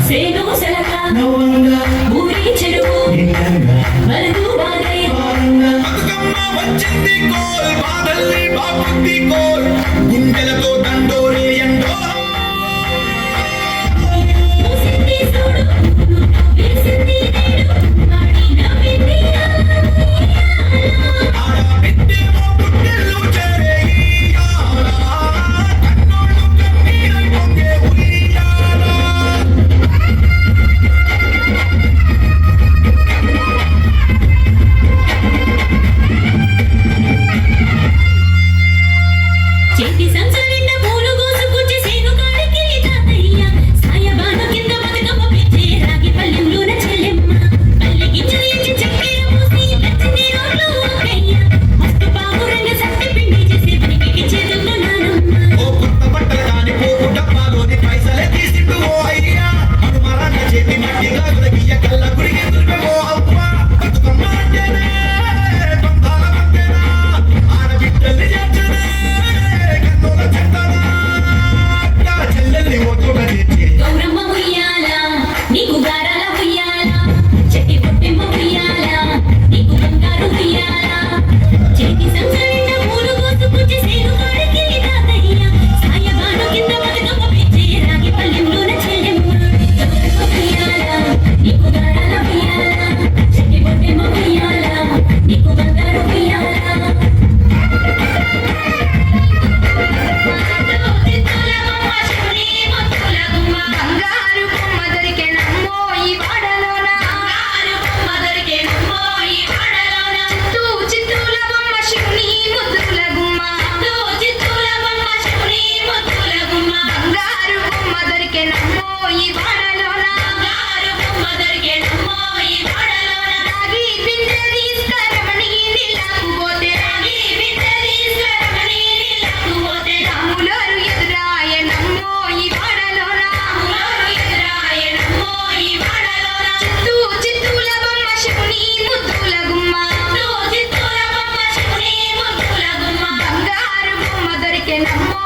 సేను సెలక ఊరి చెరువు మరుగు బాలై బతుకమ్మ వచ్చింది కోల్ బాదల్లి బాపుట్టి కోల్ గుండెలతో దండోరే ఎండో మూసింది చూడు వేసింది నేడు మాడి నవ్వింది ఆడ బిడ్డేమో పుట్టెలు చేరేయాల కన్నోళ్ళు కన్నీరై పొంగే ఉయ్యాల చేతి సంసారిన పూలు కోసుకొచ్చి సేను కాడికి తాతయ్య సాయబాను కింద బతుకమ్మ పెంచే రాగి పల్లెంలోన చెల్లెమ్మ పల్లె గింజలు ఇచ్చి చక్కెర పోసి పచ్చని రోడ్లు అక్కయ్య మస్తు పావురంగ సత్తి పిండి చేసే పనికి చేతుల్లో నానమ్మ ఓ కొత్త బట్టలు కాని పోపు డబ్బాలోని పైసలే తీసిండు ఓ అయ్యా అనుమరాన్న చేతి మట్టి గాజుల గియ్య కళ్ళ గురికి దుర్గమో అవ్వ బతుకమ్మ అంటేనే బంధాల మధ్యన ఆడబిడ్డల్ని చేర్చనే కన్నుల చెత్తన చెల్లెల్ని ఒట్టున తెచ్చే గౌరమ్మ ఉయ్యాల నీకు గారాల ఉయ్యాల చెట్టి పొట్టెమ్మ ఉయ్యాల నీకు బంగారు ఉయ్యాల చేతి సంసారిన పూలు కోసుకొచ్చి సేను కాడికి తాతయ్య సాయబాను కింద బతుకమ్మ పెంచే రాగి పల్లెంలోన చెల్లెమ్మ గౌరమ్మ ఉయ్యాల నీకు గారాల ఉయ్యాల చెట్టి పొట్టెమ్మ ఉయ్యాల నీకు బంగారు ఉయ్యాల బంగారు బొమ్మ దొరికెనమ్మో ఈ వాడలోన చిత్తూల బొమ్మ శివుని ముద్దుల గుమ్మ బంగారు బొమ్మ దొరికెనమ్మో ఈ వాడలోన రాగి బిందె తీసుకురమని నీళ్ళకు పోతే రాములోరు ఎదురాయనమ్మో ఈ వాడలోన చిత్తూల బొమ్మ శివుని ముద్దుల గుమ్మ బంగారు బొమ్మ దొరికెనమ్మో